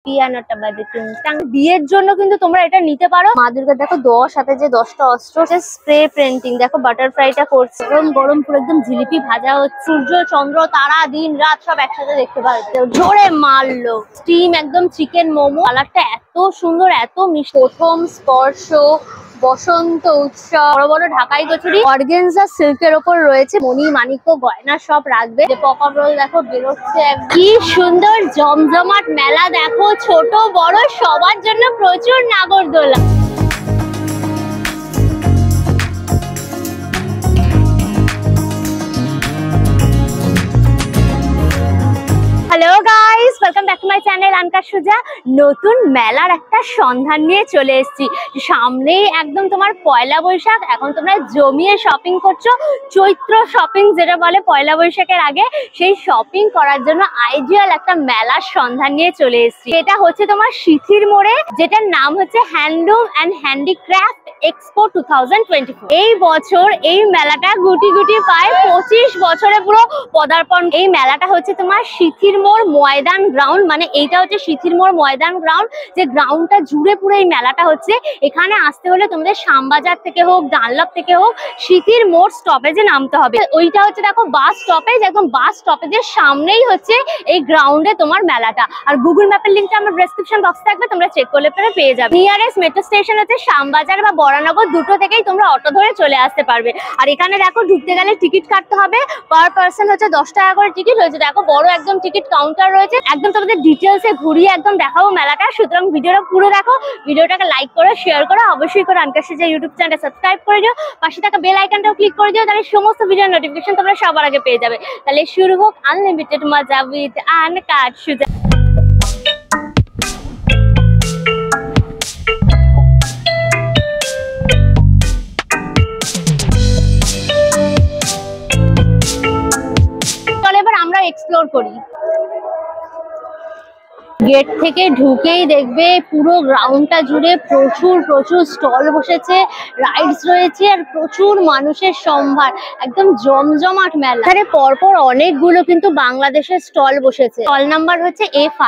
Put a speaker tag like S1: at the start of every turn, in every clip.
S1: পিয়ানোটা বাজে টুংটাং। বিয়ের জন্য কিন্তু তোমরা এটা নিতে পারো। মা দুর্গা দেখো 10 হাতে যে 10টা অস্ত্র, স্প্রে পেন্টিং দেখো, বাটারফ্লাইটা করছে, গরম গরম পুরো একদম জিলিপি ভাজা হচ্ছে, সূর্য চন্দ্র তারা দিন রাত সব একসাথে দেখতে পারবে। জোরে মারলো স্টিম একদম চিকেন মোমো, কালারটা এত সুন্দর এত মিষ্টি। প্রথম স্পর্শ বসন্ত উৎসব, বড় বড় ঢাকাই কচুরি অর্গানজা সিল্কের ওপর রয়েছে, মণি মাণিক্য গয়না সব রাখবে। যে পপ আপ রোল দেখো বেরোচ্ছে, কি সুন্দর জমজমাট মেলা দেখো, ছোট বড় সবার জন্য প্রচুর নাগরদোলা। Hello guys, welcome back to my channel আনকা সুজা। নতুন মেলার একটা সন্ধান নিয়ে চলে এসেছি। সামনেই একদম তোমার পয়লা বৈশাখ, এখন তোমরা জমিয়ে শপিং করছো, চৈত্র শপিং যেটা বলে পয়লা বৈশাখের আগে, সেই শপিং করার জন্য আইডিয়াল একটা মেলার সন্ধান নিয়ে চলে এসেছি। এটা হচ্ছে তোমার সিথির মোড়ে, যেটার নাম হচ্ছে হ্যান্ডলুম অ্যান্ড হ্যান্ডিক্রাফট এক্সপো 2024। এই বছর এই মেলাটা গুটি গুটি পায় 25 বছরে পুরো পদার্পণ। এই মেলাটা হচ্ছে তোমার সিথির মোড় ময়দান গ্রাউন্ড, মানে এইটা হচ্ছে সিথির মোড় ময়দান গ্রাউন্ড, যে গ্রাউন্ডটা জুড়ে পুরো এই মেলাটা হচ্ছে। এখানে আসতে হলে তোমাদের শ্যামবাজার থেকে হোক, ডানলপ থেকে হোক, সিথির মোড় স্টপেজে নামতে হবে। ওইটা হচ্ছে দেখো বাস স্টপেজ, একদম বাস স্টপেজের সামনেই হচ্ছে এই গ্রাউন্ডে তোমার মেলাটা। আর গুগল ম্যাপের লিঙ্কটা আমার ডেসক্রিপশন বক্সে থাকবে, তোমরা চেক করলে পরে পেয়ে যাবে। নিয়ারেস্ট মেট্রো স্টেশন হচ্ছে শ্যামবাজার বা বরানগর, দুটো থেকেই তোমরা অটো ধরে চলে আসতে পারবে। আর এখানে দেখো ঢুকতে গেলে টিকিট কাটতে হবে, পার পার্সন হচ্ছে 10 টাকা করে টিকিট হয়েছে। দেখো বড় একদম টিকিট কাউন্টার রয়েছে, একদম তোমাদের ডিটেলসে ঘুরিয়ে একদম দেখাবো মেলাটা। সুতরাং ভিডিওটা পুরো দেখো, ভিডিওটাকে লাইক করো, শেয়ার করো, অবশ্যই করে আনকা সুজা ইউটিউব চ্যানেলটা সাবস্ক্রাইব করে দিও, পাশে থাকা বেল আইকনটাও ক্লিক করে দিও, তাহলে সমস্ত ভিডিওর নোটিফিকেশন তোমরা সবার আগে পেয়ে যাবে। তাহলে শুরু হোক আনলিমিটেড মজা উইথ আনকা সুজা। এবার আমরা এক্সপ্লোর করি। গেট থেকে ঢুকেই দেখবে পুরো গ্রাউন্ডটা জুড়ে প্রচুর স্টল বসেছে, রাইডস রয়েছে, আর প্রচুর মানুষের সম্ভার, একদম জমজমাট মেলা। এখানে পরপর অনেকগুলো কিন্তু বাংলাদেশের স্টল বসেছে। স্টল নাম্বার হচ্ছে A5।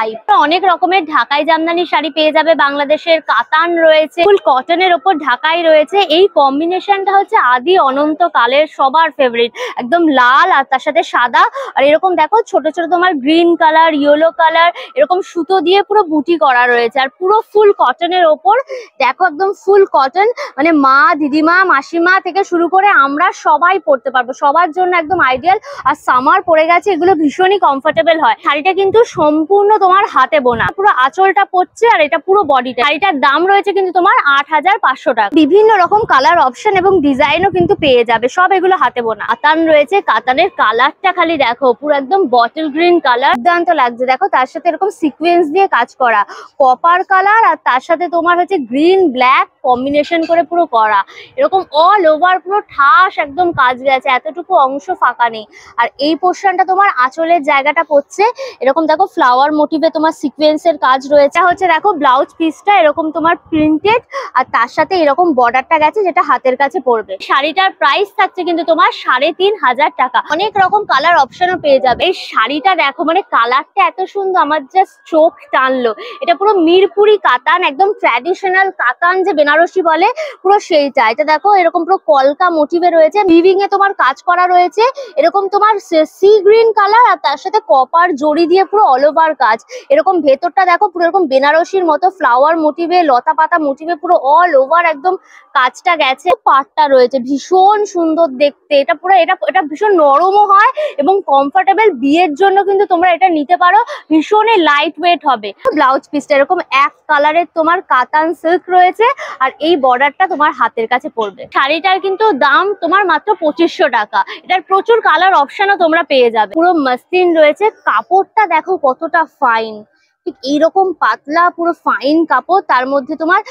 S1: অনেক রকমের ঢাকাই জামদানি শাড়ি পেয়ে যাবে, বাংলাদেশের কাতান রয়েছে, ফুল কটনের ওপর ঢাকাই রয়েছে। এই কম্বিনেশনটা হচ্ছে আদি অনন্ত কালের সবার ফেভারিট, একদম লাল আর তার সাথে সাদা, আর এরকম দেখো ছোট ছোট তোমার গ্রিন কালার, ইয়েলো কালার, এরকম সুতো দিয়ে পুরো বুটি করা রয়েছে। আর পুরো ফুল কটনের ওপর দেখো, একদম ফুল কটন, মানে মা দিদিমা মাসিমা থেকে শুরু করে আমরা সবাই পরতে পারবো, সবার জন্য একদম আইডিয়াল। আর সামার পড়ে গেছে, এগুলো ভীষণই কমফোর্টেবল হয়। শাড়িটা কিন্তু সম্পূর্ণ তোমার হাতে বোনা, পুরো আঁচলটা পড়ছে আর এটা পুরো বডিটা। শাড়িটার দাম রয়েছে কিন্তু তোমার 8500 টাকা। বিভিন্ন রকম কালার অপশন এবং ডিজাইনও কিন্তু পেয়ে যাবে, সব এগুলো হাতে বোনা। কাতান রয়েছে, কাতানের কালারটা খালি দেখো, পুরো একদম বটল গ্রিন কালার, দুর্দান্ত লাগছে। দেখো তার সাথে এরকম সিকোয়েন্স দিয়ে কাজ করা, কপার কালার, আর তার সাথে তোমার হচ্ছে গ্রিন ব্ল্যাক কম্বিনেশন করে পুরো করা, এরকম অল ওভার পুরো ঠাস একদম কাজ গেছে, এতটুকু অংশ ফাঁকা নেই। আর এই পোর্শনটা তোমার আঁচলের জায়গাটা পড়ছে, এরকম দেখো ফ্লাওয়ার মোটিভে তোমার সিকোয়েন্সের কাজ রয়েছে। হচ্ছে দেখো ব্লাউজ পিসটা এরকম তোমার প্রিন্টেড, আর তার সাথে এরকম বর্ডারটা গেছে যেটা হাতের কাছে পড়বে। শাড়িটার প্রাইস থাকছে কিন্তু তোমার 3500 টাকা। অনেক রকম কালার অপশনও পেয়ে যাবে। এই শাড়িটা দেখো, মানে কালারটা এত সুন্দর, আমার জাস্ট চোখ টানলো। এটা পুরো মিরপুরি কাতান, একদম ট্র্যাডিশনাল কাতান যে বেনারসি বলে, পুরো সেইটা। এটা দেখো এরকম পুরো কলকা মোটিভে রয়েছে, উইভিং এ তোমার কাজ করা রয়েছে, এরকম তোমার সি গ্রিন কালার, আর তার সাথে কপার জড়ি দিয়ে পুরো অল ওভার কাজ। এরকম ভেতরটা দেখো পুরো এরকম বেনারসির মতো ফ্লাওয়ার মোটিভে, লতা পাতা মোটিভে পুরো অল ওভার একদম কাজটা গেছে। পাটটা রয়েছে ভীষণ সুন্দর দেখতে, এটা পুরো এটা ভীষণ নরমও হয় এবং কমফোর্টেবল। বিয়ের জন্য কিন্তু তোমরা এটা নিতে পারো, ভীষণই লাইট ওয়েট হবে। ব্লাউজ পিসটা এরকম এক কালারের তোমার কাতান সিল্ক রয়েছে, আর এই বর্ডারটা তোমার হাতের কাছে পড়বে। শাড়িটার কিন্তু দাম তোমার মাত্র 2500 টাকা। এটার প্রচুর কালার অপশনও তোমরা পেয়ে যাবে। পুরো মসলিন রয়েছে, কাপড়টা দেখো কতটা ফাইন, ঠিক এইরকম পাতলা পুরো ফাইন কাপড়, তার মধ্যে তোমার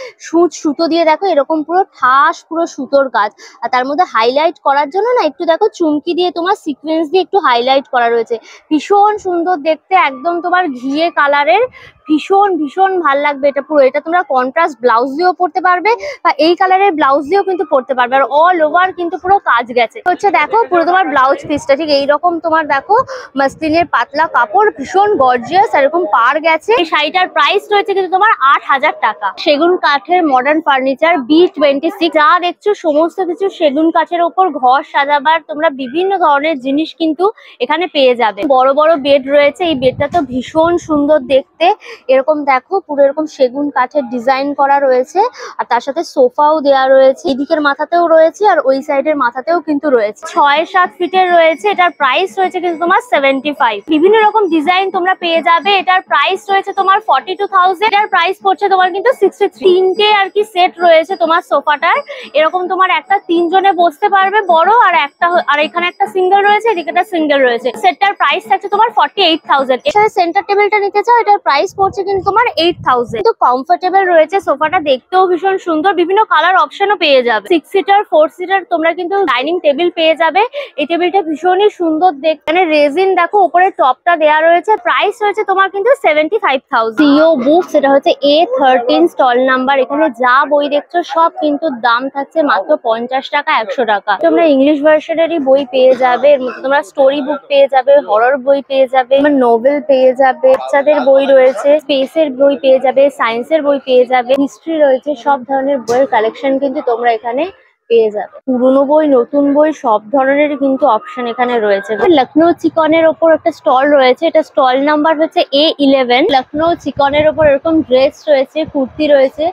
S1: সুতো দিয়ে দেখো এরকম পুরো ঠাস পুরো সুতোর কাজ। আর তার মধ্যে হাইলাইট করার জন্য না একটু দেখো চুমকি দিয়ে তোমার সিকোয়েন্স দিয়ে একটু হাইলাইট করা রয়েছে, ভীষণ সুন্দর দেখতে, একদম তোমার ঘিয়ে কালারের, ভীষণ ভীষণ ভাল লাগবে এটা পুরো। এটা তোমরা কন্ট্রাস্ট ব্লাউজ দিয়েও পরতে পারবে বা এই কালারের ব্লাউজ দিয়েও কিন্তু পরতে পারবে, আর অল ওভার কিন্তু পুরো কাজ গেছে। হচ্ছে দেখো পুরো তোমার ব্লাউজ পিসটা ঠিক এইরকম তোমার দেখো মাসলিনের পাতলা কাপড়, ভীষণ গর্জিয়াস, এরকম পার গেছে। এই শাড়িটার প্রাইস রয়েছে কিন্তু তোমার 8000 টাকা। সেগুন কাঠের মডার্ন ফার্নিচার B26, যা দেখছো সমস্ত কিছু সেগুন কাঠের ওপর ঘর সাজাবার তোমরা বিভিন্ন ধরনের জিনিস কিন্তু এখানে পেয়ে যাবে। বড় বড় বেড রয়েছে, এই বেডটা তো ভীষণ সুন্দর দেখতে। এরকম দেখো পুরো এরকম সেগুন কাঠের ডিজাইন করা রয়েছে, আর তার সাথে সোফাও দেওয়া রয়েছে। এদিকের মাথাতেও রয়েছে আর ওই সাইডের মাথাতেও কিন্তু রয়েছে। 6-7 ফিটের রয়েছে। এটার প্রাইস রয়েছে কিন্তু তোমার 75। বিভিন্ন রকম ডিজাইন তোমরা পেয়ে যাবে। এটার প্রাইস রয়েছে তোমার 42,000। এটার প্রাইস পড়ছে তোমার কিন্তু 63। তিনটে আর কি সেট রয়েছে তোমার সোফাটার। এরকম তোমার একটা 3 জনে বসতে পারবে বড়, আর একটা আর এখানে একটা সিঙ্গেল রয়েছে, এদিকে একটা সিঙ্গেল রয়েছে। সেটটার প্রাইস থাকছে তোমার 48,000। এখানে সেন্টার টেবিলটা নিতে চাও, এটার প্রাইস পড়ছে কিন্তু তোমার 8,000। কিন্তু কমফোর্টেবল রয়েছে, সোফাটা দেখতেও ভীষণ সুন্দর, বিভিন্ন কালার অপশনও পেয়ে যাবে। 6 সিটার 4 সিটার তোমরা কিন্তু ডাইনিং টেবিল পেয়ে যাবে। এই টেবিলটা ভীষণই সুন্দর দেখতে, মানে রেজিন দেখো উপরে টপটা দেওয়া রয়েছে। প্রাইস রয়েছে তোমার কিন্তু 75,000। সিও বুকস, এটা হচ্ছে A13 স্টল নাম্বার। এখানে যা বই দেখছো সব কিন্তু দাম থাকছে মাত্র 50 টাকা 100 টাকা। তোমরা ইংলিশ ভার্সনেরই বই পেয়ে যাবে, এর মধ্যে তোমরা স্টোরি বুক পেয়ে যাবে, হরর বই পেয়ে যাবে, নোবেল পেয়ে যাবে, বাচ্চাদের বই রয়েছে, স্পেসের বই পেয়ে যাবে, সায়েন্সের বই পেয়ে যাবে, হিস্ট্রি রয়েছে। সব ধরনের বইয়ের কালেকশন কিন্তু তোমরা এখানে পেয়ে যাবে। পুরনো বই নতুন বই সব ধরনের কিন্তু অপশন এখানে রয়েছে। লখনৌ চিকনের ওপর একটা স্টল রয়েছে, এটা স্টল নাম্বার হচ্ছে A11। লখনৌ চিকনের ওপর এরকম ড্রেস রয়েছে, কুর্তি রয়েছে,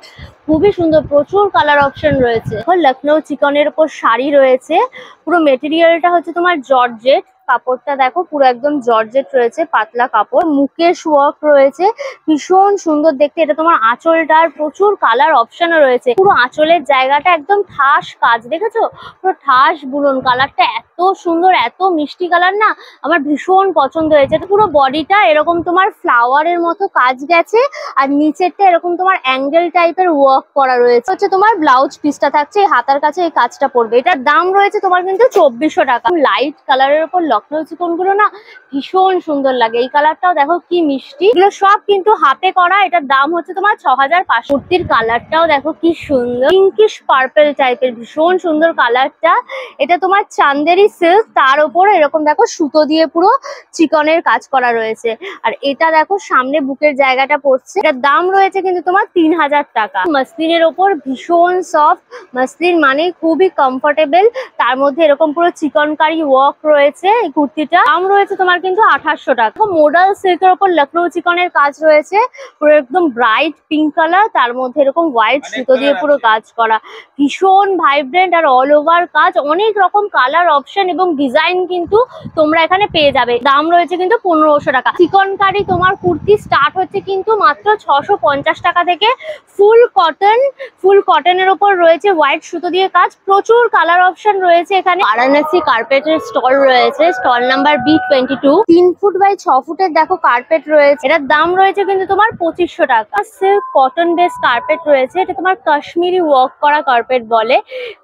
S1: খুবই সুন্দর, প্রচুর কালার অপশন রয়েছে। লখনৌ চিকনের ওপর শাড়ি রয়েছে, পুরো মেটেরিয়ালটা হচ্ছে তোমার জর্জেট। কাপড়টা দেখো পুরো একদম জর্জেট রয়েছে, পাতলা কাপড়, মুকেশ ওয়ার্ক রয়েছে, ভীষণ সুন্দর দেখতে। এটা তোমার আঁচলটার প্রচুর কালার অপশনও রয়েছে। পুরো আঁচলের জায়গাটা একদম ঠাস কাজ, দেখেছো পুরো ঠাস বুনন। কালারটা এত সুন্দর, এত মিষ্টি কালার না, আমার ভীষণ পছন্দ হয়েছে। পুরো বডিটা এরকম তোমার ফ্লাওয়ারের মতো কাজ গেছে, আর নিচেরটা এরকম তোমার অ্যাঙ্গেল টাইপের ওয়ার্ক করা রয়েছে। হচ্ছে তোমার ব্লাউজ পিসটা থাকছে হাতার কাছে, এই কাজটা পড়বে। এটার দাম রয়েছে তোমার কিন্তু 2400 টাকা। লাইট কালারের উপর লখনৌ চিকন গুলো না ভীষণ সুন্দর লাগে। এই কালারটাও দেখো কি মিষ্টি, এগুলো সব কিন্তু হাতে করা। এটার দাম হচ্ছে তোমার 6500। কুর্তির কালারটাও দেখো কি সুন্দর, পিঙ্কিশ পার্পল টাইপের, ভীষণ সুন্দর কালারটা। এটা তোমার চান্দেরি সিল্ক, তার উপর এরকম দেখো সুতো দিয়ে পুরো চিকনের কাজ করা রয়েছে। আর এটা দেখো সামনে বুকের জায়গাটা পড়ছে। এটার দাম রয়েছে কিন্তু তোমার 3000 টাকা। মসলিনের ওপর ভীষণ সফট, মসলিন মানে খুবই কমফোর্টেবল, তার মধ্যে এরকম পুরো চিকনকারি ওয়ার্ক রয়েছে। এই কুর্তিটা দাম রয়েছে তোমার কিন্তু 2800 টাকা। মোডাল সিল্কের ওপর লখনৌ চিকনের কাজ রয়েছে, পুরো একদম ব্রাইট পিঙ্ক কালার, তার মধ্যে এরকম হোয়াইট সুতো দিয়ে পুরো কাজ করা, ভীষণ ভাইব্রেন্ট আর অল ওভার কাজ। অনেক রকম কালার অপশন এবং ডিজাইন কিন্তু তোমরা এখানে পেয়ে যাবে। দাম রয়েছে কিন্তু 1500 টাকা। চিকনকারি তোমার কুর্তি স্টার্ট হচ্ছে কিন্তু মাত্র 650 টাকা থেকে। ফুল কটনের ওপর রয়েছে হোয়াইট সুতো দিয়ে কাজ, প্রচুর কালার অপশন রয়েছে এখানে। বারাণসী কার্পেটের স্টল রয়েছে, stall number B22। 3 foot by 6 ফুটের দেখো কার্পেট রয়েছে, এটার দাম রয়েছে কিন্তু তোমার 2500 টাকা। সিল্ক কটন বেস কার্পেট রয়েছে, এটা তোমার কাশ্মীরি ওয়ার্ক করা কার্পেট বলে,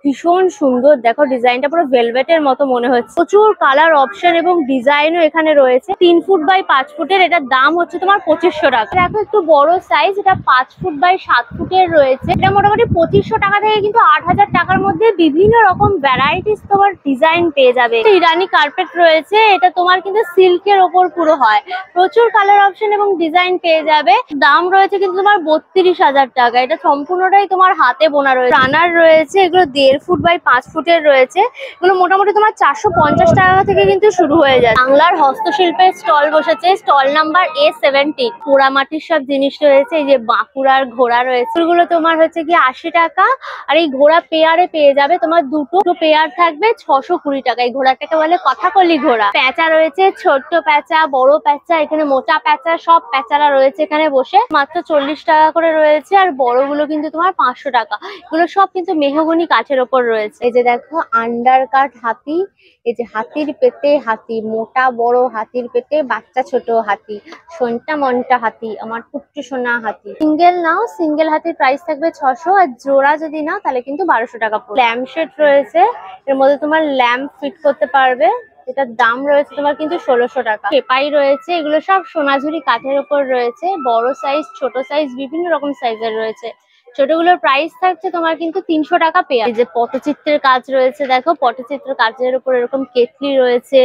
S1: ভীষণ সুন্দর। দেখো ডিজাইনটা পুরো ভেলভেটের মতো মনে হচ্ছে। প্রচুর কালার অপশন এবং ডিজাইনও এখানে রয়েছে। 3 ফুট বাই 5 ফুটের, এটার দাম হচ্ছে তোমার 2500 টাকা। দেখো একটু বড় সাইজ, এটা 5 ফুট বাই 7 ফুটের রয়েছে, এটা মোটামুটি 2500 টাকা থেকে কিন্তু 8000 টাকার মধ্যে বিভিন্ন রকম ভ্যারাইটিস তোমার ডিজাইন পেয়ে যাবে। ইরানি কার্পেট রয়েছে, এটা তোমার কিন্তু সিল্কের ওপর পুরো হয়, প্রচুর কালার অপশন এবং ডিজাইন পেয়ে যাবে। দাম রয়েছে কিন্তু তোমার 32,000 টাকা। এটা সম্পূর্ণটাই তোমার হাতে বোনা রয়েছে। রানার রয়েছে, এগুলো 1.5 ফুট বাই 5 ফুটের রয়েছে, এগুলো মোটামুটি তোমার 450 টাকা থেকে কিন্তু শুরু হয়ে যায়। বাংলার হস্তশিল্পের স্টল বসেছে, স্টল নাম্বার A17। পোড়ামাটির সব জিনিস রয়েছে, এই যে বাঁকুড়ার ঘোড়া রয়েছে, এগুলো তোমার হচ্ছে কি 80 টাকা। আর এই ঘোড়া পেয়ারে পেয়ে যাবে, তোমার দুটো পেয়ার থাকবে 620 টাকা। এই ঘোড়াটাকে বলে কথাকলি ঘোড়া। প্যাঁচা রয়েছে, ছোট্ট প্যাঁচা, বড় প্যাঁচা, এখানে মোটা প্যাঁচা, সব প্যাঁচারা রয়েছে এখানে বসে। মাত্র 40 টাকা করে রয়েছে, আর বড়গুলো কিন্তু তোমার 500 টাকা। এগুলো সব কিন্তু মেহগনি কাঠের ওপর রয়েছে। এই যে দেখো আন্ডার কাট হাতি, এই যে হাতির পেটে হাতি, মোটা বড় হাতির পেটে বাচ্চা ছোট হাতি, সন্টা মনটা হাতি, আমার পুট্টু সোনা হাতি। সিঙ্গেল নাও, সিঙ্গেল হাতির প্রাইস থাকবে 600, আর জোড়া যদি নাও তাহলে কিন্তু 1200 টাকা পড়বে। ল্যাম্প শেড রয়েছে, এর মধ্যে তোমার ল্যাম্প ফিট করতে পারবে, এটার দাম রয়েছে তোমার কিন্তু 1600 টাকা। পেপাই রয়েছে, এগুলো সব সোনাঝুরি কাঠের উপর রয়েছে, বড় সাইজ ছোট সাইজ বিভিন্ন রকম সাইজের রয়েছে। ছোটগুলোর প্রাইস থাকছে তোমার কিন্তু 300 টাকা পেয়ার। এই যে পটচিত্রের কাজ রয়েছে, দেখো পটচিত্রের কাজের উপর এরকম কেটলি রয়েছে,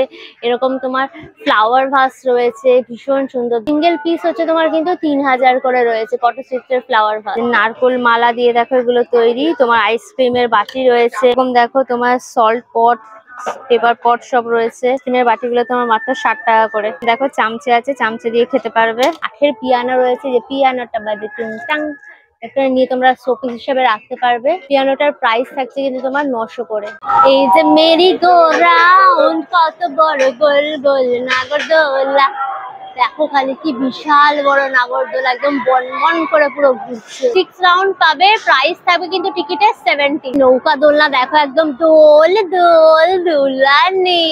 S1: এরকম তোমার ফ্লাওয়ার ভাস রয়েছে, ভীষণ সুন্দর। সিঙ্গেল পিস হচ্ছে তোমার কিন্তু 3000 করে রয়েছে পটচিত্রের ফ্লাওয়ার ভাস। নারকোল মালা দিয়ে দেখো এগুলো তৈরি। তোমার আইসক্রিমের বাটি রয়েছে, এরকম দেখো তোমার সল্ট পট, পেপার পট সব রয়েছে। স্টিমের বাটিগুলো তোমার মাত্র 60 টাকা করে। দেখো চামচে আছে, চামচে দিয়ে খেতে পারবে। কাঠের পিয়ানো রয়েছে, যে পিয়ানোটা বাজে টুংটাং, এটা নিয়ে তোমরা শোপিস হিসেবে রাখতে পারবে। পিয়ানোটার প্রাইস থাকছে কিন্তু তোমার 900 করে। এই যে মেরি গো রাউন্ড, কত বড় গোল গোল নাগরদোলা, দেখো খালি কি বিশাল বড় নাগরদোলা, একদম বনবন করে পুরো ঘুরছে। 6 রাউন্ড পাবে, প্রাইস থাকবে কিন্তু টিকিটের 70। নৌকা দোলনা দেখো, একদম দোল দোল দোলানি,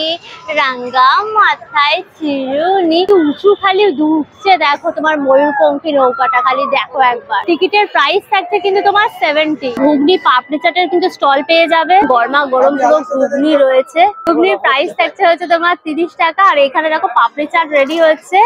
S1: রাঙ্গা মাথায় চিরুনি, উঁচু খালি ঢুকছে। দেখো তোমার ময়ূরপঙ্খী নৌকাটা, খালি দেখো একবার। টিকিটের প্রাইস থাকছে কিন্তু তোমার 70। ঘুগনি পাপড়ি চাটের কিন্তু স্টল পেয়ে যাবে, গরমা গরম পুরো ঘুগনি রয়েছে। ঘুগনির প্রাইস থাকছে হচ্ছে তোমার 30 টাকা। আর এখানে দেখো পাপড়ি চাট রেডি হচ্ছে।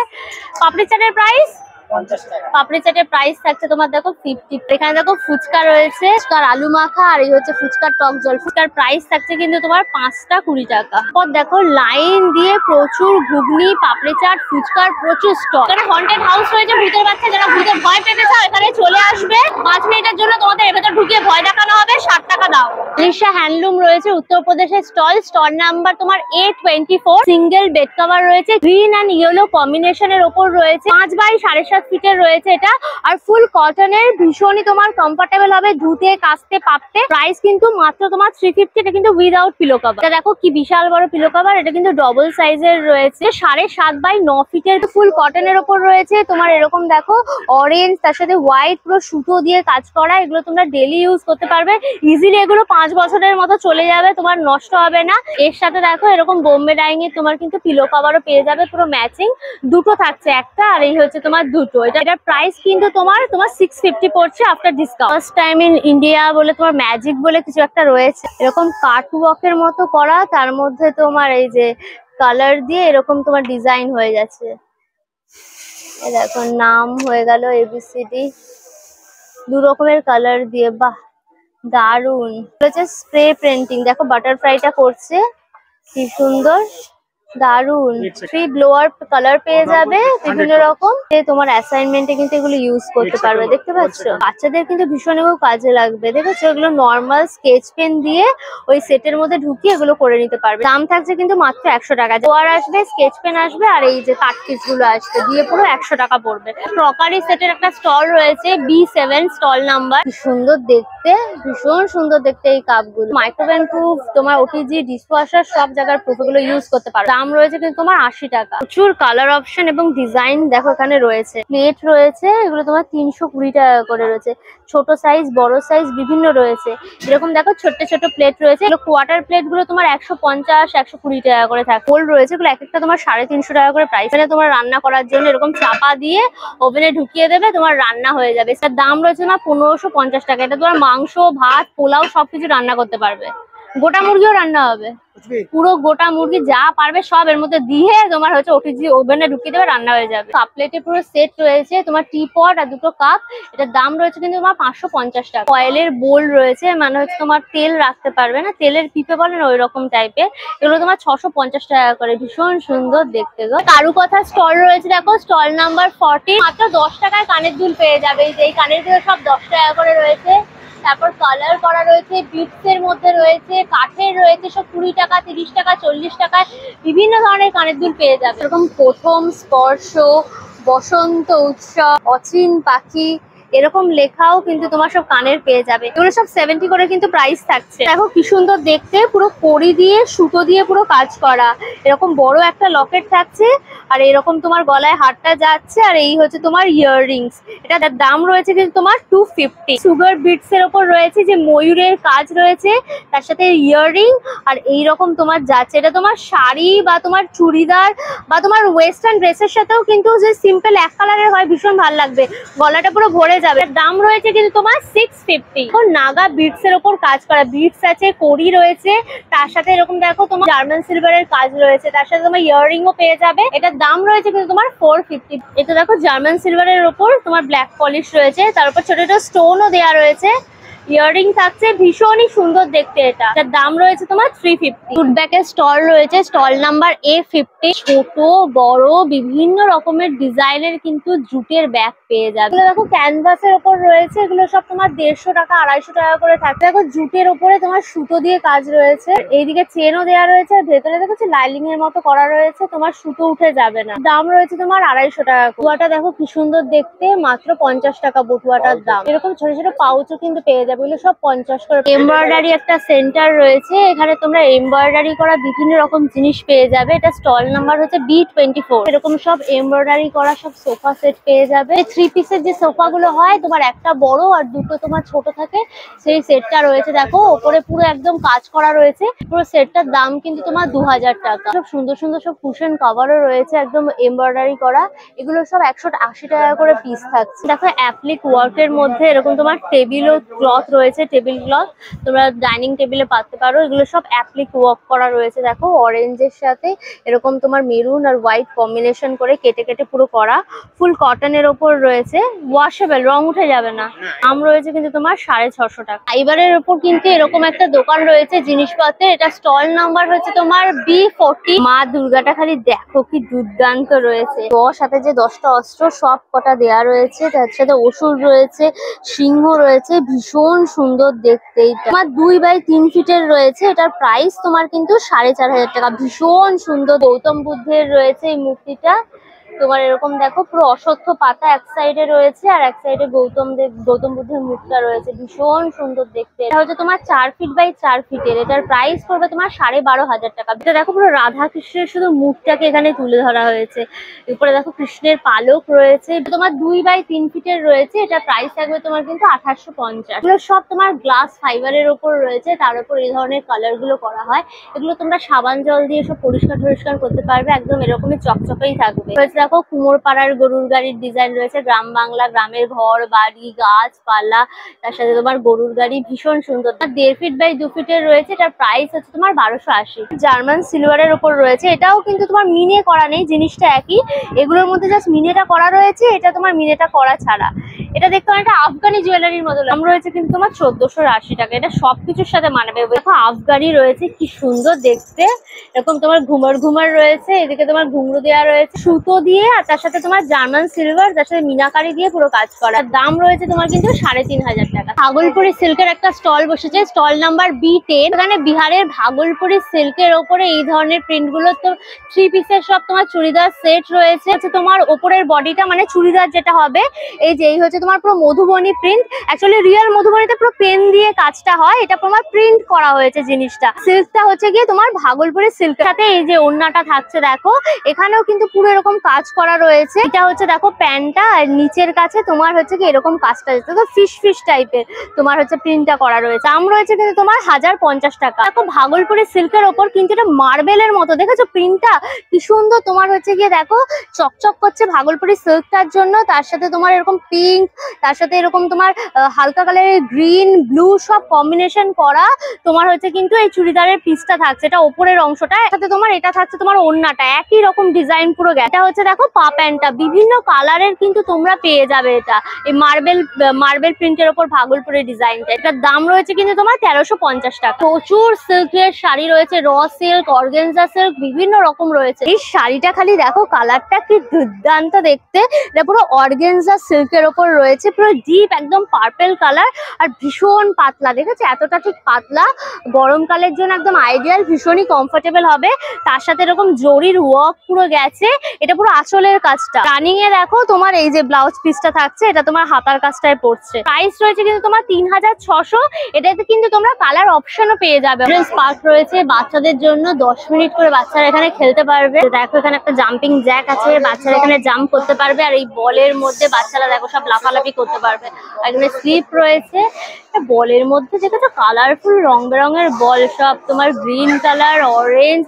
S1: পাপড়ি চাটের প্রাইস 50 টাকা। পাপড়ি চাটের প্রাইস থাকছে তোমার দেখো 50। এখানে দেখো ফুচকা রয়েছে, ফুচকার আলু মাখা, আর এই হচ্ছে ফুচকার টক জল। ফুচকার প্রাইস থাকছে কিন্তু তোমার 5টা 20 টাকা। পর দেখো লাইন দিয়ে প্রচুর ঘুগনি, পাপড়ি চাট, ফুচকার প্রচুর স্টল। এখানে হন্টেড হাউস রয়েছে, ভূতের বাচ্চা, যারা ভূতে ভয় পেতে চাও এখানে চলে আসবে। 5 মিনিটের জন্য তোমাদের এর ভেতর ঢুকিয়ে ভয় দেখানো হবে, 60 টাকা দাও। ঋষা হ্যান্ডলুম রয়েছে, উত্তরপ্রদেশের স্টল। স্টল নাম্বার তোমার A24। সিঙ্গেল বেড কভার রয়েছে, গ্রিন অ্যান্ড ইয়েলো কম্বিনেশনের ওপর রয়েছে। 5 বাই 7.5 ফিটের রয়েছে এটা, আর ফুল কটনের, ভীষণই তোমার কমফোর্টেবল হবে ধুতে কাচতে পাপতে। প্রাইস কিন্তু মাত্র তোমার 350। এটা কিন্তু উইদাউট পিলো কভার। এটা দেখো কি বিশাল বড় পিলো কভার, এটা কিন্তু ডবল সাইজের রয়েছে। 7.5 বাই 9 ফিটের ফুল কটনের ওপর রয়েছে। তোমার এরকম দেখো অরেঞ্জ, তার সাথে হোয়াইট, পুরো সুতো দিয়ে কাজ করা। এগুলো তোমরা ডেলি ইউজ করতে পারবে ইজিলি। এগুলো 5 বছরের মতো চলে যাবে, তোমার নষ্ট হবে না। এর সাথে দেখো এরকম বোম্বে ডাইং এর তোমার কিন্তু পিলো কভারও পেয়ে যাবে, পুরো ম্যাচিং। দুটো থাকছে, একটা আর এই হচ্ছে তোমার দুটো। এটার প্রাইস কিন্তু তোমার 650 পড়ছে after discount. First time in India বলে তোমার ম্যাজিক বলে কিছু একটা রয়েছে, এরকম কাটওয়াকের মতো করা, তার মধ্যে তোমার এই যে কালার দিয়ে এরকম তোমার ডিজাইন হয়ে যাচ্ছে। এই দেখো নাম হয়ে গেল ABCD, 2 রকমের কালার দিয়ে, বাহ দারুন। হচ্ছে স্প্রে পেন্টিং, দেখো বাটারফ্লাইটা করছে, কি সুন্দর, দারুন। 3 ব্লোয়ার কালার পেয়ে যাবে বিভিন্ন রকম। তোমার অ্যাসাইনমেন্টে কিন্তু এগুলো ইউজ করতে পারবে, দেখতে পাচ্ছ। বাচ্চাদের কিন্তু ভীষণ কাজে লাগবে, দেখেছো। এগুলো নর্মাল স্কেচ পেন দিয়ে ওই সেটের মধ্যে ঢুকিয়ে এগুলো করে নিতে পারবে। দাম থাকছে কিন্তু মাত্র 100 টাকা। জোয়ার আসবে, স্কেচ পেন আসবে, আর এই যে কাট পিস গুলো আসবে, দিয়ে পুরো 100 টাকা পড়বে। ক্রকারি সেটের একটা স্টল রয়েছে, B7 স্টল নাম্বার। কি সুন্দর দেখতে, ভীষণ সুন্দর দেখতে এই কাপগুলো। মাইক্রোওয়েভ প্রুফ, তোমার OTG, ডিশওয়াশার সব জায়গার প্রুফ এগুলো ইউজ করতে পারবে। দাম রয়েছে কিন্তু তোমার 80 টাকা। প্রচুর কালার অপশন এবং ডিজাইন দেখো এখানে রয়েছে। প্লেট রয়েছে, এগুলো তোমার 320 টাকা করে রয়েছে। ছোট সাইজ, বড় সাইজ বিভিন্ন রয়েছে। এরকম দেখো ছোট ছোট প্লেট রয়েছে। এগুলো কোয়ার্টার প্লেট গুলো তোমার 150 120 টাকা করে থাকে। হোল রয়েছে, এগুলো এক একটা তোমার 350 টাকা করে প্রাইস। এটা তোমার রান্না করার জন্য এরকম চাপা দিয়ে ওভেনে ঢুকিয়ে দেবে, তোমার রান্না হয়ে যাবে। এটার দাম রয়েছে তোমার 1550 টাকা। এটা তোমার মাংস, ভাত, পোলাও সবকিছু রান্না করতে পারবে। গোটা মুরগিও রান্না হবে, পুরো গোটা মুরগি যা পারবে সব এর মধ্যে দিয়ে তোমার হচ্ছে OTG ওভেনে ঢুকিয়ে দেবে, রান্না হয়ে যাবে। কাপ প্লেটে পুরো সেট রয়েছে, তোমার টি পট আর দুটো কাপ। এটার দাম রয়েছে কিন্তু তোমার 550 টাকা। অয়েলের বোল রয়েছে, মানে হচ্ছে তোমার তেল রাখতে পারবে না, তেলের পিপে বলেন ওই রকম টাইপের। এগুলো তোমার 650 টাকা করে, ভীষণ সুন্দর দেখতে গো। কারুকথা স্টল রয়েছে, দেখো স্টল নাম্বার 40। মাত্র 10 টাকায় কানের দুল পেয়ে যাবে। এই কানের দুল সব 10 টাকা করে রয়েছে। তারপর কালার করা রয়েছে, বিটস এর মধ্যে রয়েছে, কাঠের রয়েছে, সব 20 টাকা 30 টাকা 40 টাকায় বিভিন্ন ধরনের কানের দুল পেয়ে যাবে। এরকম প্রথম স্পর্শ, বসন্ত উৎসব, অচিন পাখি এরকম লেখাও কিন্তু তোমার সব কানের পেয়ে যাবে। এগুলো সব 70 করে কিন্তু প্রাইস থাকছে। দেখো কি সুন্দর দেখতে, পুরো কড়ি দিয়ে সুতো দিয়ে পুরো কাজ করা। এরকম বড় একটা লকেট থাকছে, আর এরকম তোমার গলায় হারটা যাচ্ছে, আর এই হচ্ছে তোমার ইয়াররিংস। এটার দাম রয়েছে কিন্তু তোমার 250। সুগার বিটস এর ওপর রয়েছে যে ময়ূরের কাজ রয়েছে, তার সাথে ইয়াররিং আর এইরকম তোমার যাচ্ছে। এটা তোমার শাড়ি বা তোমার চুড়িদার বা তোমার ওয়েস্টার্ন ড্রেসের সাথেও কিন্তু যে সিম্পল এক কালারের হয় ভীষণ ভালো লাগবে। গলাটা পুরো ভরে যাবে। দাম রয়েছে কিন্তু তোমার 650। এখন নাগা বিটস এর উপর কাজ করা, বিটস আছে, কড়ি রয়েছে, তার সাথে এরকম দেখো তোমার জার্মান সিলভারের কাজ রয়েছে, তার সাথে তোমার ইয়াররিং ও পেয়ে যাবে। এটার দাম রয়েছে কিন্তু তোমার 450। এটা দেখো জার্মান সিলভারের উপর তোমার ব্ল্যাক পলিশ রয়েছে, তার উপর ছোট ছোট স্টোনও দেওয়া রয়েছে, ইয়াররিং থাকছে, ভীষণই সুন্দর দেখতে। এটার দাম রয়েছে তোমার 350। জুট ব্যাগের স্টল রয়েছে, স্টল নাম্বার A50। ছোট বড় বিভিন্ন রকমের ডিজাইনের কিন্তু জুটের ব্যাগ পেয়ে যাবে। এগুলো দেখো ক্যানভাসের উপর রয়েছে, এগুলো সব তোমার 150 টাকা 250 টাকা করে থাকে। দেখো জুটের উপরে তোমার সুতো দিয়ে কাজ রয়েছে, এইদিকে চেনও দেওয়া রয়েছে, ভেতরে দেখো লাইলিং এর মতো করা রয়েছে, তোমার সুতো উঠে যাবে না। দাম রয়েছে তোমার 250 টাকা। বটুয়াটা দেখো কি সুন্দর দেখতে, মাত্র 50 টাকা বটুয়াটার দাম। এরকম ছোট ছোট পাউচও কিন্তু পেয়ে যাবে, এগুলো সব 50 করে। এমব্রয়ডারি একটা সেন্টার রয়েছে, এখানে তোমরা এমব্রয়ডারি করা বিভিন্ন রকম জিনিস পেয়ে যাবে। এটা স্টল নাম্বার হচ্ছে B24। এরকম সব এমব্রয়ডারি করা সব সোফা সেট পেয়ে যাবে। 3 পিসের যে সোফা গুলো হয় তোমার, একটা বড় আর দুটো তোমার ছোট থাকে, সেই সেটটা রয়েছে। দেখো ওপরে পুরো একদম কাজ করা রয়েছে, পুরো সেটটার দাম কিন্তু তোমার 2000 টাকা। সব সুন্দর সুন্দর সব কুশন কভারও রয়েছে একদম এমব্রয়ডারি করা, এগুলো সব 180 টাকা করে পিস থাকছে। দেখো অ্যাপ্লিক ওয়ার্কের মধ্যে এরকম তোমার টেবিল ও ক্লথ রয়েছে, টেবিল ক্লথ তোমরা ডাইনিং টেবিলে পাততে পারো, এগুলো সব অ্যাপ্লিক ওয়ার্ক করা রয়েছে। দেখো অরেঞ্জের সাথে এরকম তোমার মেরুন আর হোয়াইট কম্বিনেশন করে কেটে কেটে পুরো করা, ফুল কটনের ওপর রয়েছে, ওয়াশেবল, রং উঠে যাবে না। দাম রয়েছে কিন্তু তোমার 650 টাকা। ফাইবারের ওপর কিন্তু এরকম একটা দোকান রয়েছে জিনিসপত্রের, এটা স্টল নাম্বার হচ্ছে তোমার B40। মা দুর্গাটা খালি দেখো কি দুর্দান্ত রয়েছে, 10 সাথে যে 10টা অস্ত্র সব কটা দেয়া রয়েছে, তার সাথে অসুর রয়েছে, সিংহ রয়েছে, ভীষণ সুন্দর দেখতে। তোমার 2x3 ফিটের রয়েছে, এটার প্রাইস তোমার কিন্তু 4500 টাকা। ভীষণ সুন্দর গৌতম বুদ্ধের রয়েছে এই মূর্তিটা, তোমার এরকম দেখো পুরো অশ্বত্থ পাতা এক সাইডে রয়েছে আর এক সাইডে গৌতম বুদ্ধের মুখটা রয়েছে, ভীষণ সুন্দর দেখতে। এটা হচ্ছে তোমার 4 ফিট বাই 4 ফিটের, এটার প্রাইস পড়বে তোমার 12,500 টাকা। এটা দেখো পুরো রাধা কৃষ্ণের শুধু মুখটাকে এখানে তুলে ধরা হয়েছে, উপরে দেখো কৃষ্ণের পালক রয়েছে। তোমার 2x3 ফিটের রয়েছে, এটা প্রাইস থাকবে তোমার কিন্তু 2850। এগুলো সব তোমার গ্লাস ফাইবারের ওপর রয়েছে, তার উপর এই ধরনের কালার গুলো করা হয়। এগুলো তোমরা সাবান জল দিয়ে সব পরিষ্কার করতে পারবে, একদম এরকমই চকচকেই থাকবে। দেখো কুমোরপাড়ার গরুর গাড়ির ডিজাইন রয়েছে, গ্রাম বাংলা, গ্রামের ঘর বাড়ি গাছপালা, তার সাথে তোমার গরুর গাড়ি, ভীষণ সুন্দর। 1.5 ফিট বাই 2 ফিটের রয়েছে, এটার প্রাইস হচ্ছে তোমার 1280। জার্মান সিলভারের উপর রয়েছে, এটাও কিন্তু তোমার মিনে করা নেই, জিনিসটা একই, এগুলোর মধ্যে জাস্ট মিনেটা করা রয়েছে, এটা তোমার মিনেটা করা ছাড়া। এটা দেখতে অনেকটা আফগানি জুয়েলারির মতো দাম রয়েছে কিন্তু তোমার 1480 টাকা। এটা সবকিছুর সাথে মানাবে। দেখো আফগানি রয়েছে, কি সুন্দর দেখতে, এরকম তোমার ঘুমার রয়েছে, এদিকে তোমার ঘুঙরু দেওয়া রয়েছে সুতো দিয়ে, আর তার সাথে তোমার জার্মান সিলভার, তার সাথে মিনাকারি দিয়ে পুরো কাজ করা। দাম রয়েছে তোমার কিন্তু 3500 টাকা। ভাগলপুরি সিল্কের একটা স্টল বসেছে, স্টল নাম্বার B10। এখানে বিহারের ভাগলপুরি সিল্কের ওপরে এই ধরনের প্রিন্ট গুলো, তো 3 পিসের সব তোমার চুড়িদার সেট রয়েছে। তোমার ওপরের বডিটা মানে চুড়িদার যেটা হবে, এই যে এই হচ্ছে তোমার পুরো মধুবনী প্রিন্ট, অ্যাকচুয়ালি রিয়েল মধুবনীতে পুরো পেন দিয়ে কাজটা হয়, এটা তোমার প্রিন্ট করা হয়েছে জিনিসটা। সিল্কটা হচ্ছে গিয়ে তোমার ভাগলপুরি সিল্কের সাথে এই যে ওড়নাটা থাকছে, দেখো এখানেও কিন্তু পুরো এরকম কাজ করা রয়েছে। এটা হচ্ছে দেখো প্যান্টটা, আর নিচের কাছে তোমার হচ্ছে কি এরকম কাজটা যেতে তো ফিশ টাইপের তোমার হচ্ছে প্রিন্টটা করা রয়েছে। দাম রয়েছে কিন্তু তোমার 1050 টাকা। দেখো ভাগলপুরি সিল্কের ওপর কিন্তু এটা মার্বেলের মতো, দেখেছো প্রিন্টটা কি সুন্দর, তোমার হচ্ছে গিয়ে দেখো চকচক করছে ভাগলপুরি সিল্কটার জন্য। তার সাথে তোমার এরকম পিঙ্ক, তার সাথে এরকম তোমার হালকা কালারের গ্রিন ব্লু সব কম্বিনেশন করা তোমার হচ্ছে কিন্তু এই চুড়িদারের পিসটা থাকছে, এটা ওপরের অংশটা, সাথে তোমার এটা থাকছে তোমার ওড়নাটা, একই রকম ডিজাইন পুরো। এটা হচ্ছে দেখো পা প্যান্টটা বিভিন্ন কালারের কিন্তু তোমরা পেয়ে যাবে। এটা এই মার্বেল প্রিন্টের ওপর ভাগলপুরের ডিজাইনটা, এটার দাম রয়েছে কিন্তু তোমার 1350 টাকা। প্রচুর সিল্কের শাড়ি রয়েছে, র সিল্ক, অর্গানজা সিল্ক, বিভিন্ন রকম রয়েছে। এই শাড়িটা খালি দেখো কালারটা কি দুর্দান্ত দেখতে, এটা পুরো অর্গানজা সিল্কের ওপর রয়েছে, পুরো ডিপ একদম পার্পেল কালার আর ভীষণ পাতলা, দেখেছো এতটা ঠিক পাতলা, গরমকালের জন্য একদম আইডিয়াল, ভীষণই কমফোর্টেবল হবে। তার সাথে এরকম জরির ওয়ার্ক পুরো গেছে, এটা পুরো আঁচলের কাজটা। রানিং এ দেখো তোমার এই যে ব্লাউজ পিসটা থাকছে, এটা তোমার হাতার কাজটায় পড়ছে। প্রাইস রয়েছে কিন্তু তোমার 3600। এটাতে কিন্তু তোমরা কালার অপশনও পেয়ে যাবে। পার্ক রয়েছে বাচ্চাদের জন্য, 10 মিনিট করে বাচ্চারা এখানে খেলতে পারবে। দেখো এখানে একটা জাম্পিং জ্যাক আছে, বাচ্চারা এখানে জাম্প করতে পারবে, আর এই বলের মধ্যে বাচ্চারা দেখো সব লাফালাফি করতে পারবে। আর এখানে স্লিপ রয়েছে, বলের মধ্যে দেখেছো কালারফুল রং বেরঙের বল, সব তোমার গ্রিন কালার, অরেঞ্জ,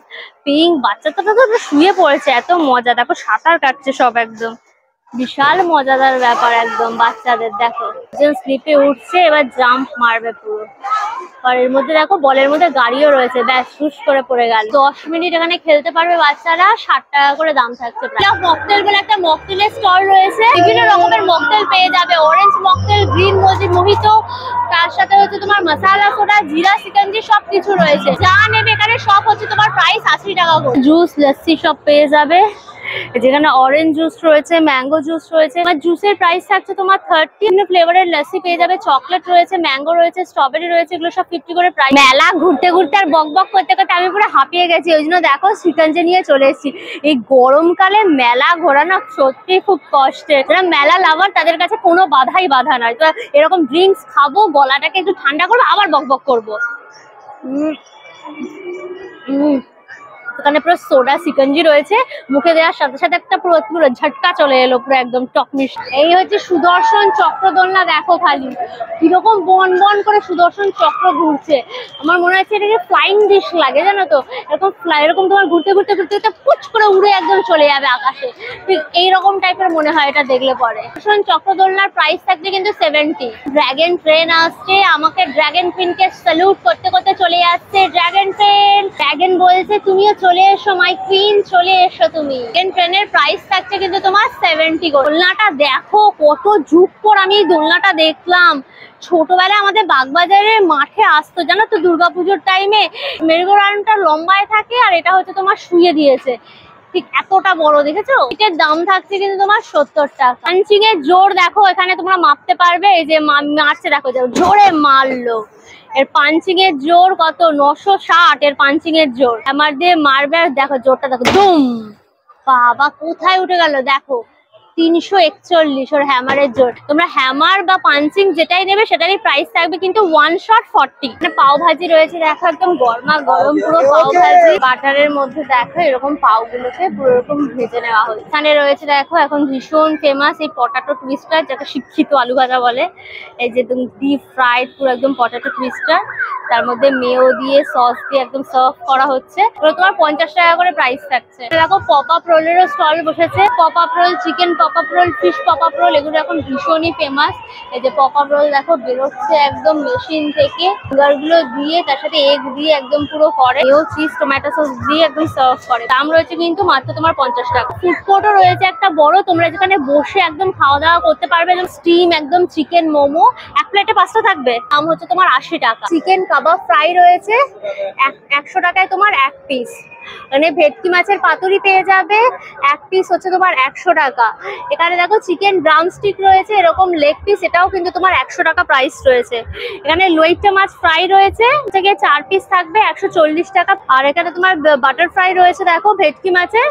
S1: পিঙ্ক। বাচ্চাটা তো শুয়ে পড়েছে, এত মজা, দেখো সাঁতার কাটছে সব একদম। বিশাল মজাদার ব্যাপার একদম বাচ্চাদের। দেখো স্লিপে উঠছে, এবার জাম্প মারবে পুরো। আর এর মধ্যে দেখো বলের মধ্যে গাড়িও রয়েছে, ব্যাস হুশ করে পড়ে গেল। 10 মিনিট এখানে খেলতে পারবে বাচ্চারা, 60 টাকা করে দাম থাকছে। মকটেল বলে একটা মকটেলের স্টল রয়েছে, বিভিন্ন রকমের মকটেল পেয়ে যাবে। অরেঞ্জ মকটেল, গ্রিন মোহিত, তার সাথে হচ্ছে তোমার মশালা সোডা, জিরা সিকাঞ্জি সবকিছু রয়েছে। যা নেবে এখানে সব হচ্ছে তোমার প্রাইস 80 টাকা করে। জুস লস্যি সব পেয়ে যাবে, যেখানে অরেঞ্জ জুস রয়েছে, ম্যাঙ্গো জুস রয়েছে। জুসের প্রাইস থাকছে তোমার 30। ফ্লেভারের লস্যি পেয়ে যাবে, চকলেট রয়েছে, ম্যাঙ্গো রয়েছে, স্ট্রবেরি রয়েছে, এগুলো সব 50 করে প্রাইস। মেলা ঘুরতে ঘুরতে আর বক বক করতে করতে আমি পুরো হাঁপিয়ে গেছি, ওই জন্য দেখো শিকঞ্জি নিয়ে চলে এসেছি। এই গরমকালে মেলা ঘোরানো সত্যি খুব কষ্টের। যারা মেলা লাভার তাদের কাছে কোনো বাধা নয়। তো এরকম ড্রিঙ্কস খাবো, গলাটাকে একটু ঠান্ডা করবো, আবার বক বক করবো। এখানে পুরো সোডা সিকঞ্জি রয়েছে, মুখে দেওয়ার সাথে সাথে একটা পুরো ঝটকা চলে এলো, পুরো একদম টকমিশ। এই হচ্ছে সুদর্শন চক্র দোলনা, দেখো খালি কিরকম বন বন করে সুদর্শন চক্র ঘুরছে। আমার মনে হচ্ছে এটাকে ফ্লাইং ডিশ লাগে, জানো তো, এরকম তোমার ঘুরতে ঘুরতে ঘুরতে ঘুরতে পুচ করে উড়ে একদম চলে যাবে আকাশে, ঠিক এইরকম টাইপের মনে হয় এটা দেখলে পরে। সুদর্শন চক্র দোলনার প্রাইস থাকছে কিন্তু 70। ড্রাগন ট্রেন আসছে, আমাকে ড্রাগন ট্রেনকে স্যালুট করতে করতে চলে যাচ্ছে ড্রাগন ট্রেন। ড্রাগন বলছে তুমিও চলে এসো মাই কুইন, চলে এসো তুমি। ট্রেনের প্রাইস থাকছে কিন্তু তোমার 70 করে। দোলনাটা দেখো কত যুগ পর আমি এই দোলনাটা দেখলাম। ছোটবেলায় আমাদের বাগবাজারের মাঠে আসতো, জানো তো, দুর্গাপুজোর টাইমে। মেরিগোরাউন্ডটা লম্বায় থাকে আর এটা হচ্ছে তোমার শুয়ে দিয়েছে, ঠিক এতটা বড়, দেখেছো। এটার দাম থাকছে কিন্তু তোমার 70 টাকা। পাঞ্চিং এর জোর দেখো, এখানে তোমরা মাপতে পারবে। এই যে মারছে দেখো, জোরে মারলো। এর পাঞ্চিং এর জোর কত, 960 এর পাঞ্চিং এর জোর। আমার দিয়ে মারবে, দেখো জোরটা দেখো, দুম, বাবা কোথায় উঠে গেল দেখো। 341 ওর হ্যামারের জোর। তোমরা হ্যামার বা পাঞ্চিং যেটাই নেবে সেটারই প্রাইস থাকবে কিন্তু 1 শট 40। পাও ভাজি রয়েছে দেখো, একদম গরমা গরম পুরো পাও ভাজি। বাটারের মধ্যে দেখো এরকম পাও গুলোকে পুরো এরকম ভেজে নেওয়া হয়েছে। এখানে রয়েছে দেখো এখন ভীষণ ফেমাস এই পটাটো টুইস্টার, যেটা শিক্ষিত আলু ভাজা বলে। এই যে ডিপ ফ্রাইড পুরো একদম পটাটো টুইস্টার, তার মধ্যে মেও দিয়ে সস দিয়ে একদম সার্ভ করা হচ্ছে। তোমার 50 টাকা করে প্রাইস থাকছে। দেখো পপ আপ রোলেরও স্টল বসেছে। Pop up role, chicken pop up role, fish pop up role, এগুলো এখন ভীষণই ফেমাস। এই যে পপ আপ রোল দেখো বেরোচ্ছে একদম মেশিন থেকে, ফিঙ্গার গুলো দিয়ে তার সাথে এগ দিয়ে একদম পুরো করে, এও চিজ টমেটো সস দিয়ে একদম সার্ভ করে। দাম রয়েছে কিন্তু মাত্র তোমার 50 টাকা। ফুড কোর্টও রয়েছে একটা বড়, তোমরা যেখানে বসে একদম খাওয়া দাওয়া করতে পারবে। একদম স্টিম একদম চিকেন মোমো, এক প্লেটে 5টা থাকবে, দাম হচ্ছে তোমার 80 টাকা। চিকেন কাবাব ফ্রাই রয়েছে 100 টাকায় তোমার এক পিস। মানে ভেটকি মাছের পাতুরি পেয়ে যাবে, এক পিস হচ্ছে তোমার 100 টাকা। এখানে দেখো চিকেন ড্রামস্টিক রয়েছে, এরকম লেগ পিস, এটাও কিন্তু তোমার 100 টাকা প্রাইস রয়েছে। এখানে লইট্টা মাছ ফ্রাই রয়েছে, থেকে 4 পিস থাকবে 140 টাকা। আর এখানে তোমার বাটার ফ্রাই রয়েছে দেখো ভেটকি মাছের,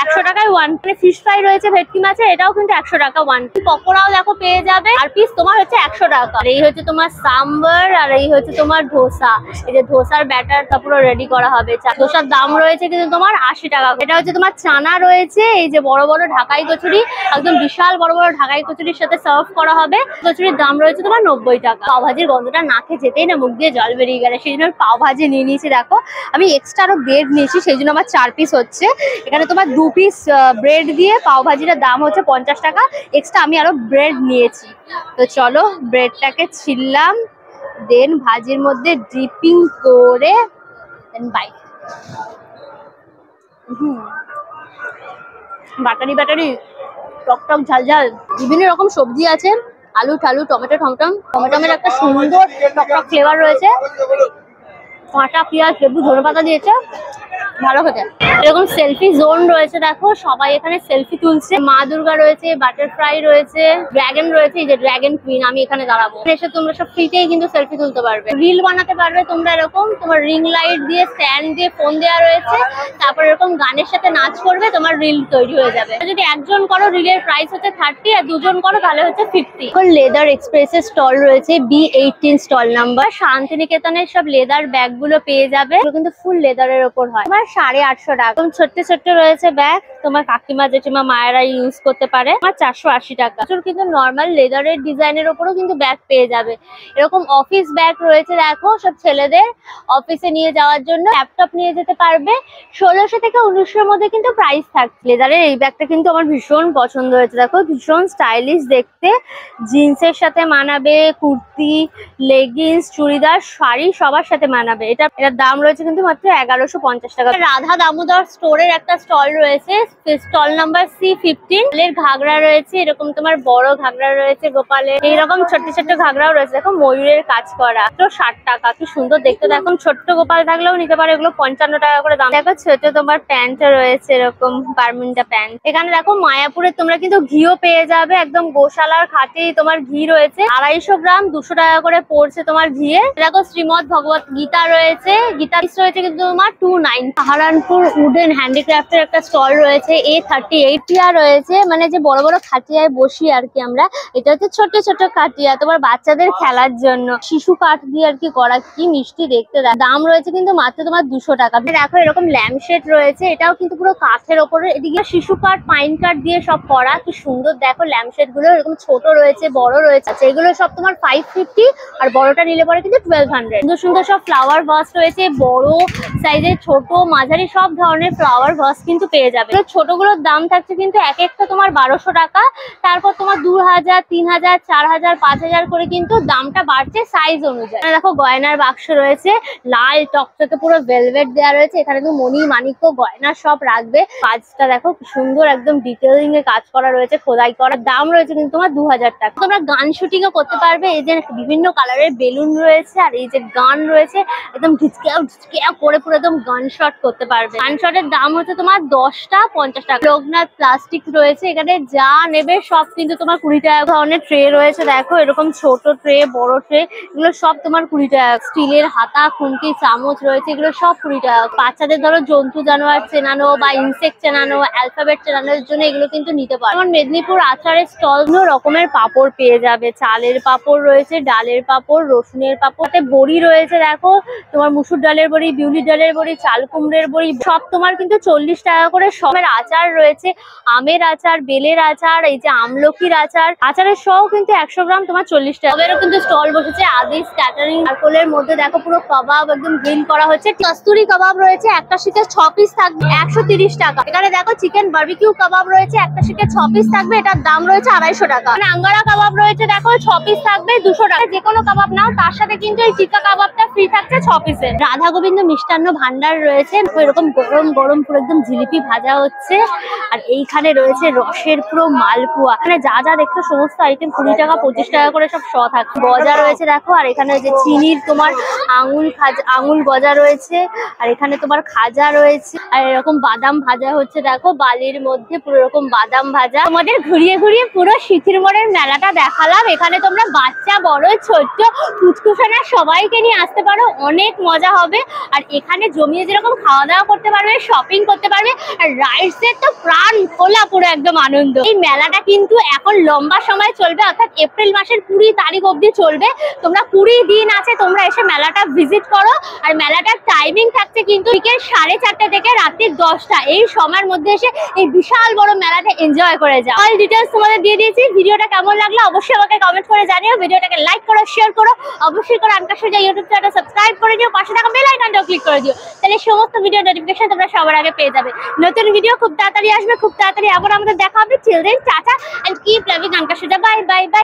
S1: 100 টাকায় 1। মানে ফিশ ফ্রাই রয়েছে ভেটকি মাছের, এটাও কিন্তু 100 টাকা 1। পকোড়াও দেখো পেয়ে যাবে, আর পিস তোমার হচ্ছে 100 টাকা। আর এই হচ্ছে তোমার সাম্বার, আর এই হচ্ছে তোমার ধোসা। এই যে ধোসার ব্যাটারটা পুরো রেডি করা হবে। ধোসার দাম রয়েছে কিন্তু তোমার 80 টাকা। এটা হচ্ছে তোমার চানা রয়েছে, এই যে বড় বড় ঢাকাই কচুরি, একদম বিশাল বড় বড় ঢাকাই কচুরির সাথে সার্ভ করা হবে। কচুরির দাম রয়েছে তোমার 90 টাকা। পাও ভাজির গন্ধটা নাকে যেতেই না মুখ দিয়ে জল বেরিয়ে গেলে, সেই জন্য পাও ভাজি নিয়ে নিয়েছি। দেখো আমি এক্সট্রা আরো ব্রেড নিয়েছি, সেই জন্য আমার 4 পিস হচ্ছে। এখানে তোমার 2 পিস ব্রেড দিয়ে পাও ভাজিটার দাম হচ্ছে 50 টাকা। এক্সট্রা আমি আরো ব্রেড নিয়েছি। তো চলো ব্রেডটাকে ছিললাম, দেন ভাজির মধ্যে ডিপিং করে দেন বাইট। বাটারি বাটারি টক টক ঝাল ঝাল, বিভিন্ন রকম সবজি আছে, আলু ঠালু টমেটো টমেটোমের একটা সুন্দর টক টক ফ্লেভার রয়েছে। কাঁচা পেঁয়াজ লেবু ধনেপাতা দিয়েছে, ভালো খেতে। এরকম সেলফি জোন রয়েছে দেখো, সবাই এখানে সেলফি তুলছে। মা দুর্গা রয়েছে, বাটারফ্লাই রয়েছে, ড্রাগন রয়েছে, এই যে ড্রাগন কুইন, আমি এখানে দাঁড়াবো। এসে তোমরা সব ফ্রিতেই কিন্তু সেলফি তুলতে পারবে, রিল বানাতে পারবে তোমরা। এরকম তোমার রিং লাইট দিয়ে স্ট্যান্ড দিয়ে ফোন দেওয়া রয়েছে, তারপর এরকম গানের সাথে নাচ করবে, তোমার রিল তৈরি হয়ে যাবে। যদি একজন করো রিলের প্রাইস হচ্ছে 30, আর দুজন করো তাহলে হচ্ছে 50। লেদার এক্সপ্রেসের স্টল রয়েছে, B18 স্টল নাম্বার। শান্তিনিকেতনের সব লেদার ব্যাগ গুলো পেয়ে যাবে, কিন্তু ফুল লেদারের ওপর হয়। হয়, তোমার 850 টাকা। ছোট্ট ছোট্ট রয়েছে ব্যাগ, তোমার কাকিমা জেঠিমা মায়েরা ইউজ করতে পারে, আমার 480 টাকা। কিন্তু নর্মাল লেদারের ডিজাইনের ওপরও কিন্তু ব্যাগ পেয়ে যাবে। এরকম অফিস ব্যাগ রয়েছে দেখো, সব ছেলেদের অফিসে নিয়ে যাওয়ার জন্য, ল্যাপটপ নিয়ে যেতে পারবে। 1600 থেকে 1900 মধ্যে কিন্তু প্রাইস থাকছে। লেদারের এই ব্যাগটা কিন্তু আমার ভীষণ পছন্দ হয়েছে, দেখো ভীষণ স্টাইলিশ দেখতে, জিন্সের সাথে মানাবে, কুর্তি, লেগিংস, চুড়িদার, শাড়ি সবার সাথে মানাবে। এটার দাম রয়েছে কিন্তু মাত্র 1150 টাকা। রাধা দামোদর স্টোরের একটা স্টল রয়েছে, স্টল নাম্বার C15। এর ঘাগরা রয়েছে, এরকম তোমার বড় ঘাগরা রয়েছে গোপালের, এইরকম ছোট্ট ছোট্ট ঘাগরাও রয়েছে, দেখো ময়ূরের কাজ করা, তো 60 টাকা। কি সুন্দর দেখতে, দেখো ছোট্ট গোপাল থাকলেও নিতে পারে, এগুলো 55 টাকা করে দাম। দেখো ছোট তোমার প্যান্ট রয়েছে, এরকম বারমুন্ডা প্যান্ট। এখানে দেখো মায়াপুরে তোমরা কিন্তু ঘিও পেয়ে যাবে, একদম গোশালার খাঁটি তোমার ঘি রয়েছে, 250 গ্রাম 200 টাকা করে পড়ছে তোমার ঘিয়ে। দেখো শ্রীমদ ভগবত গীতা রয়েছে, গীতা রয়েছে কিন্তু তোমার 29। সাহারানপুর উডেন হ্যান্ডিক্রাফটের একটা স্টল রয়েছে, A38 রয়েছে, মানে যে বড় বড় খাটিয়ায় বসি আর কি আমরা, এটা হচ্ছে ছোট ছোট খাটিয়া তোমার বাচ্চাদের খেলার জন্য, শিশু কাঠ দিয়ে আর কি করা, কি মিষ্টি দেখতে। দাম রয়েছে কিন্তু মাত্র তোমার 200 টাকা। দেখো এরকম ল্যাম্পশেড রয়েছে, এটাও কিন্তু পুরো কাঠের ওপরে, এদিকে শিশু কাঠ পাইন কাঠ দিয়ে সব করা, কি সুন্দর দেখো ল্যাম্পশেড গুলো, এরকম ছোট রয়েছে বড় রয়েছে। আচ্ছা এগুলো সব তোমার 550, আর বড়টা নিলে পরে কিন্তু 1200। সুন্দর সুন্দর সব ফ্লাওয়ার ভাস রয়েছে, বড় সাইজের, ছোট মাঝারি সব ধরনের ফ্লাওয়ার ভাস কিন্তু পেয়ে যাবে। ছোটগুলোর দাম থাকছে কিন্তু এক একটা তোমার 1200 টাকা, তারপর তোমার 2000, 3000, 4000, 5000 করে কিন্তু দামটা বাড়ছে সাইজ অনুযায়ী। দেখো গয়নার বাক্স রয়েছে, লাল টকটকে পুরো ভেলভেট দেওয়া রয়েছে, এখানে কিন্তু মণি মাণিক্য গয়না সব রাখবে। কাজটা দেখো কি সুন্দর, একদম ডিটেইলিং এ কাজ করা রয়েছে, খোদাই করা। দাম রয়েছে কিন্তু তোমার 2000 টাকা। তোমরা গান শুটিং ও করতে পারবে, এই যে বিভিন্ন কালারের বেলুন রয়েছে, আর এই যে গান রয়েছে, একদম ঢিচকিয়া ঢিচকিয়া করে পুরো একদম গান শট করতে পারবে। গান শটের দাম হচ্ছে তোমার 10টা 50 টাকা। লোকনাথ প্লাস্টিক রয়েছে, এখানে যা নেবে সব কিন্তু তোমার 20 টাকা। ধরনের ট্রে রয়েছে, দেখো এরকম ছোট ট্রে, বড় ট্রে, এগুলো সব তোমার 20 টাকা। স্টিলের হাতা, খুন্তি, চামচ রয়েছে, এগুলো সব 20 টাকা। বাচ্চাদের ধরো জন্তু জানোয়ার চেনানো বা ইনসেক্ট চেনানো, অ্যালফাবেট চেনানোর জন্য এগুলো কিন্তু নিতে পারো। যেমন মেদিনীপুর আচারের স্টল, রকমের পাপড় পেয়ে যাবে, চালের পাপড় রয়েছে, ডালের পাপড়, রসুনের পাপড়, বড়ি রয়েছে, দেখো তোমার মুসুর ডালের বড়ি, বিউলি ডালের বড়ি, চাল কুমড়ের বড়ি, সব তোমার কিন্তু 40 টাকা করে। সবের আচার রয়েছে, আমের আচার, বেলের আচার, এই যে আমলকির আচার, আচারের সহ কিন্তু 100 গ্রাম তোমার 40 টাকা। এবারও কিন্তু স্টল বসেছে আদিস ক্যাটারিং। চারকোলের মধ্যে দেখো পুরো কাবাব একদম গ্রিল করা হচ্ছে। কস্তুরি কাবাব রয়েছে, একটা শিখে 6 পিস থাকবে 130 টাকা। এখানে দেখো চিকেন বারবিকিউ কাবাব রয়েছে, একটা শিখে 6 পিস থাকবে, এটার দাম রয়েছে 250 টাকা। মানে আঙ্গারা কাবাব রয়েছে, দেখো 6 পিস থাকবে 200 টাকা। যে কোনো কাবাব নাও তার সাথে কিন্তু এই টিক্কা কাবাবটা ফ্রি থাকছে 6 পিসের। রাধা গোবিন্দ মিষ্টান্ন ভান্ডার রয়েছে, এরকম গরম গরম পুরো একদম জিলিপি ভাজা হচ্ছে, আর এইখানে রয়েছে রসের পুরো মালপুয়া। মানে যা যা দেখছো সমস্ত আইটেম 20 টাকা 25 টাকা করে সব শ থাকে। গজা রয়েছে দেখো, আর এখানে যে চিনির তোমার আঙুল গজা রয়েছে, আর এখানে তোমার খাজা রয়েছে, আর এরকম বাদাম ভাজা হচ্ছে, দেখো বালির মধ্যে পুরো এরকম বাদাম ভাজা। তোমাদের ঘুরিয়ে ঘুরিয়ে পুরো সিথির মোড়ের মেলাটা দেখালাম। এখানে তোমরা বাচ্চা বড় ছোট্ট কুচকুচানা সবাইকে নিয়ে আসতে পারো, অনেক মজা হবে। আর এখানে জমিয়ে যেরকম খাওয়া দাওয়া করতে পারবে, শপিং করতে পারবে, আর রাইডসের তো প্রাণ খোলা পুরো একদম আনন্দ। এই মেলাটা কিন্তু এখন লম্বা সময় চলবে, অর্থাৎ এপ্রিল মাসের 20 তারিখ অবধি চলবে। তোমরা 20 দিন আছে, তোমরা এসে মেলাটা ভিজিট করো। আর মেলাটার টাইমিং থাকছে কিন্তু বিকেল 4:30 থেকে রাত্রি 10টা। এই সময়ের মধ্যে এসে এই বিশাল বড় মেলাটা এনজয় করে যাও। অল ডিটেলস তোমাদের দিয়ে দিয়েছি। ভিডিওটা কেমন লাগলো অবশ্যই আমাকে কমেন্ট করে জানিও। ভিডিওটাকে লাইক করো, শেয়ার করো, অবশ্যই করে আনকার সোজা ইউটিউব চ্যানেল সাবস্ক্রাইব করে দিও, পাশে থাকা বেল আইকনটাও ক্লিক করে দিও, তাহলে সমস্ত ভিডিও নোটিফিকেশন তোমরা সবার আগে পেয়ে যাবে। নতুন ভিডিও খুব তাড়াতাড়ি আসবে, খুব তাড়াতাড়ি আবার আমাদের দেখা হবে। Till then tata and keep loving আনকার সোজা। Bye bye by.